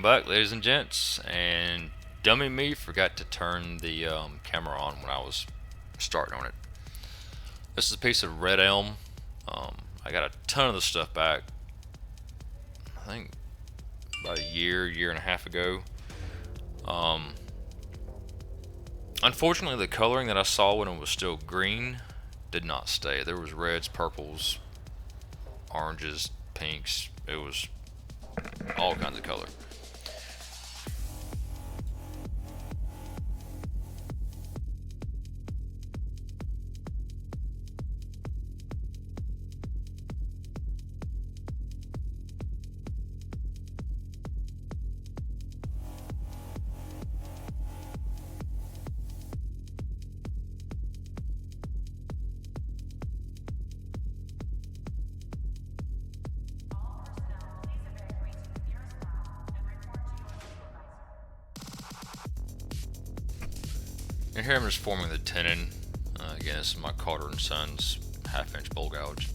back, ladies and gents. And dummy me forgot to turn the camera on when I was starting on it. This is a piece of red elm. I got a ton of the stuff back. I think about a year and a half ago. Um, Unfortunately, the coloring that I saw when it was still green did not stay. There was reds, purples, oranges, pinks. It was all kinds of color. And here I'm just forming the tenon. Again, this is my Carter and Sons half-inch bowl gouge.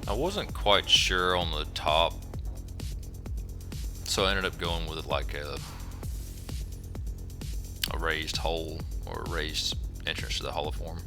I wasn't quite sure on the top, so I ended up going with like a raised hole or a raised entrance to the hollow form.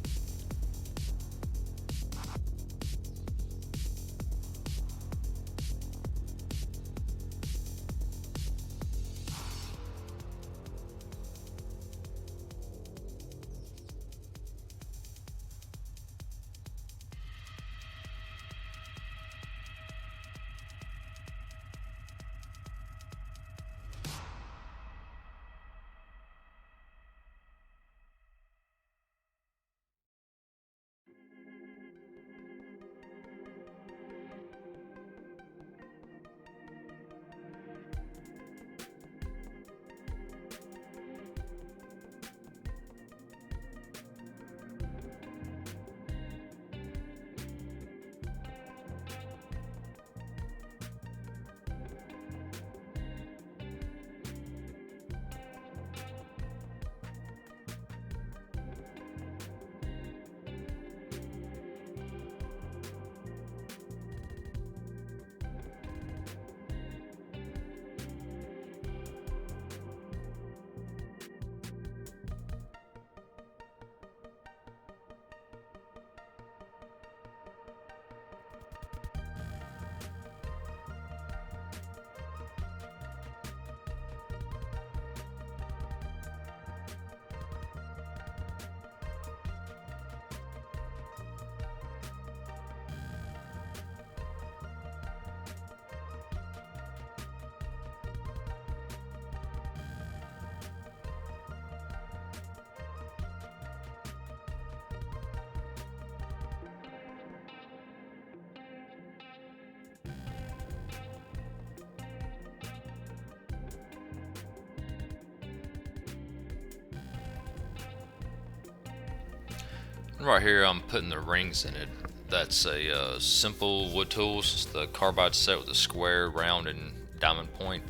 And right here, I'm putting the rings in it. That's a simple wood tools. It's the carbide set with a square, round, and diamond point.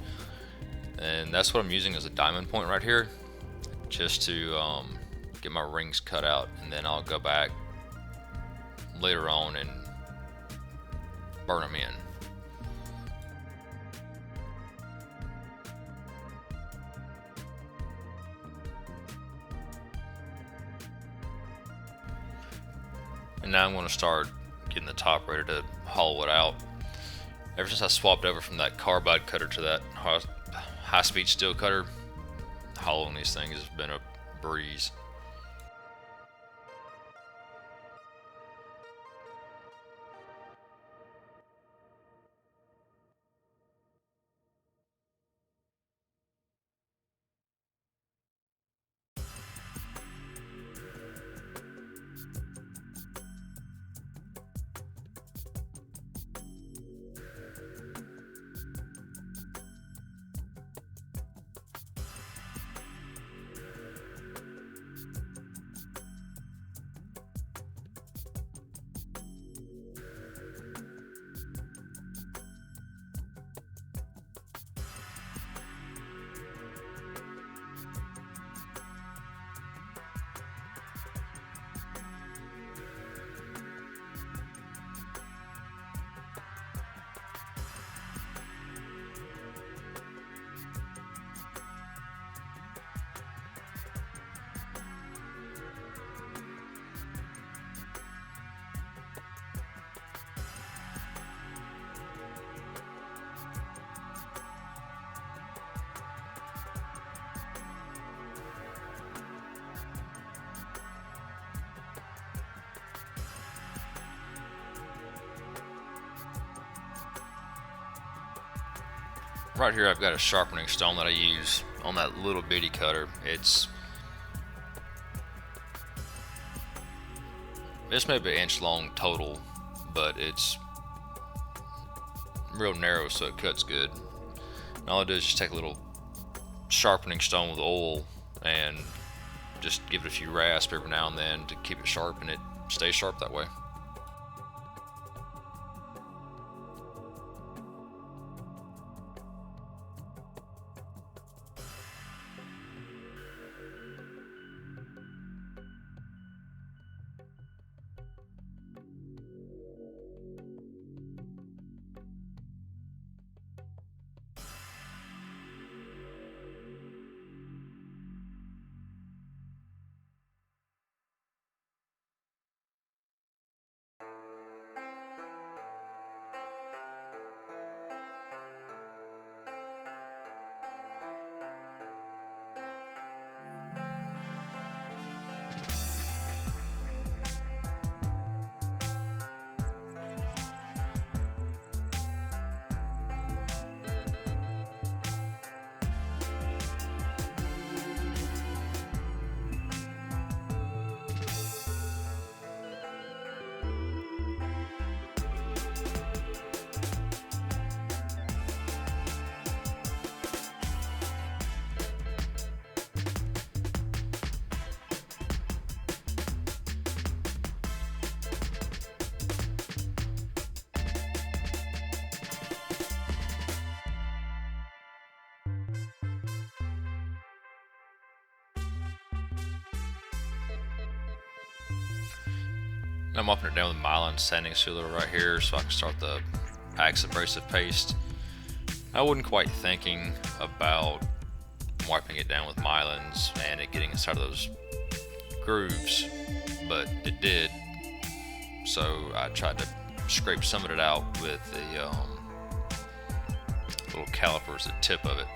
And that's what I'm using as a diamond point right here, just to get my rings cut out, and then I'll go back later on and burn them in. And now I'm going to start getting the top ready to hollow it out. Ever since I swapped over from that carbide cutter to that high-speed steel cutter, hollowing these things has been a breeze. right here I've got a sharpening stone that I use on that little bitty cutter. It's maybe an inch long total, but it's real narrow, so it cuts good. And all I do is just take a little sharpening stone with oil and just give it a few rasps every now and then to keep it sharp, and it stays sharp that way. I'm mopping it down with myelin sanding sealer right here so I can start the Axe abrasive paste. I wasn't quite thinking about wiping it down with myelins and it getting inside of those grooves, but it did. So I tried to scrape some of it out with the little calipers, the tip of it,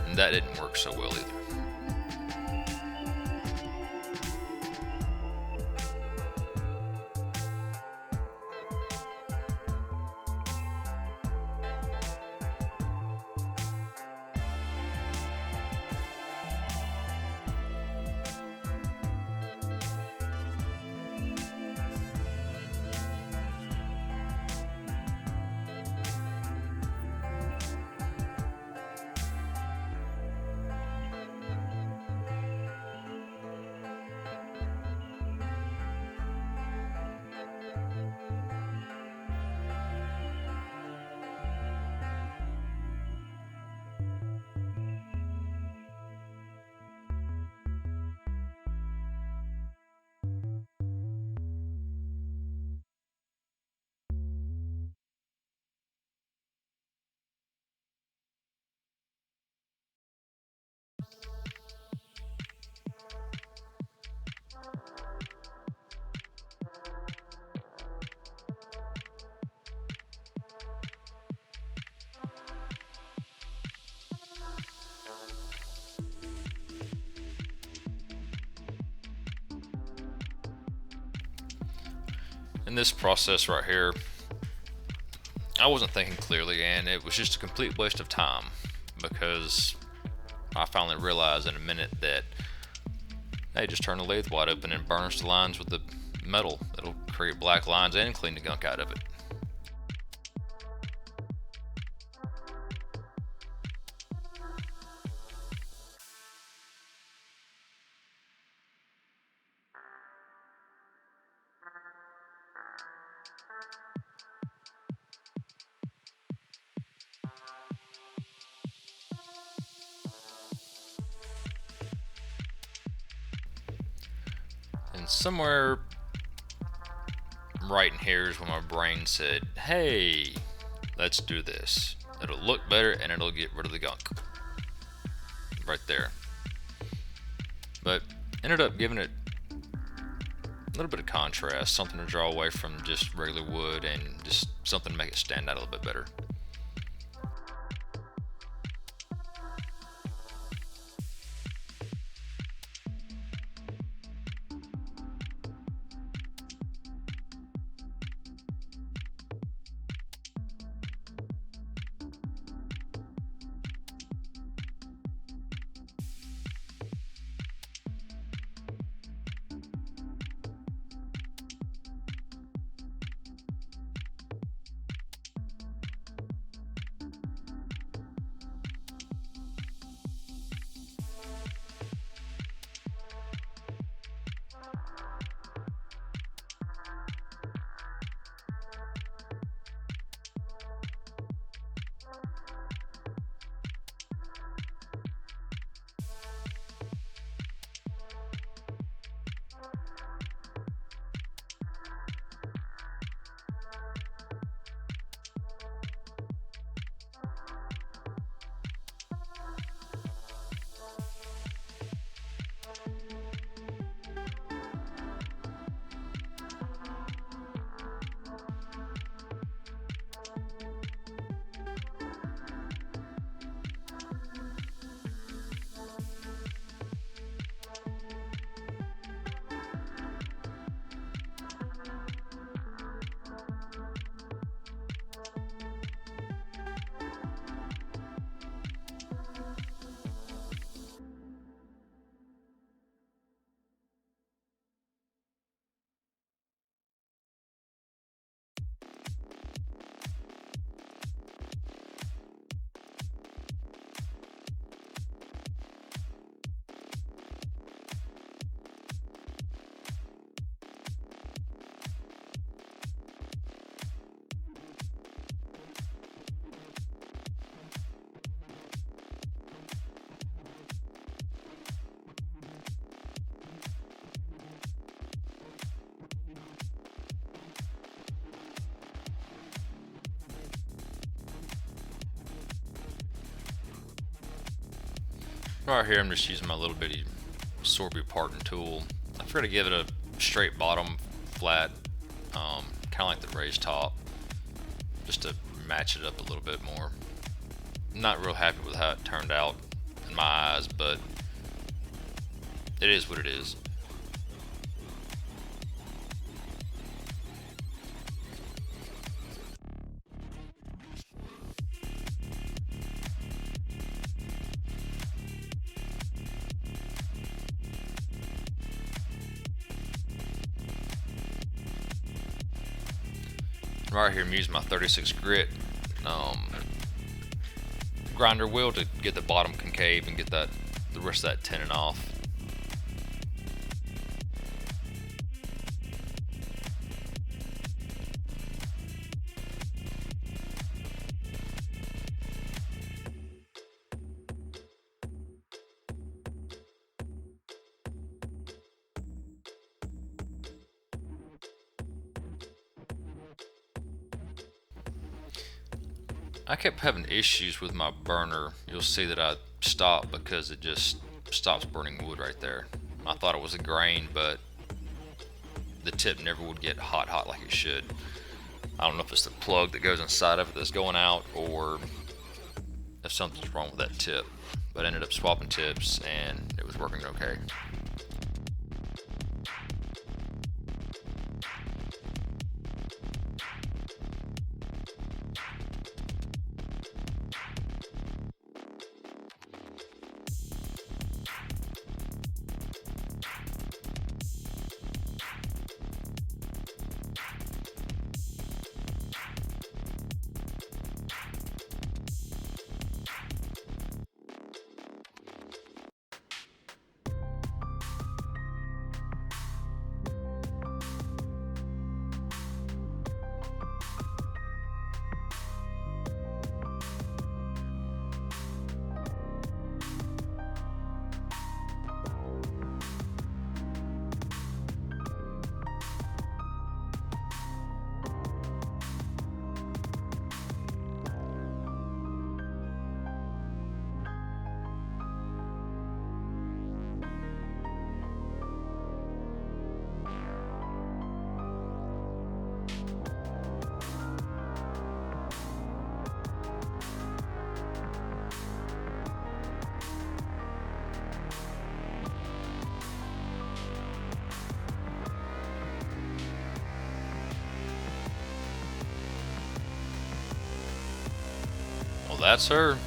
and that didn't work so well either. In this process right here, I wasn't thinking clearly, and it was just a complete waste of time because I finally realized in a minute that, hey, just turn the lathe wide open and burnish the lines with the metal. It'll create black lines and clean the gunk out of it. And somewhere right in here is when my brain said, hey, let's do this. It'll look better and it'll get rid of the gunk. Right there. But ended up giving it a little bit of contrast, something to draw away from just regular wood and just something to make it stand out a little bit better. Right here, I'm just using my little bitty Sorby parting tool. I prefer to give it a straight bottom, flat, kind of like the raised top, just to match it up a little bit more. I'm not real happy with how it turned out in my eyes, but it is what it is. Right here, I'm using my 36 grit grinder wheel to get the bottom concave and get the rest of that tenon off. I kept having issues with my burner. You'll see that I stopped because it just stops burning wood right there. I thought it was a grain, but the tip never would get hot like it should. I don't know if it's the plug that goes inside of it that's going out or if something's wrong with that tip. But I ended up swapping tips and it was working okay. Well, that's her.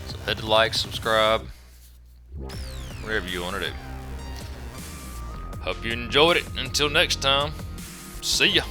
So hit the like, subscribe, whatever you want to do. Hope you enjoyed it. Until next time, see ya.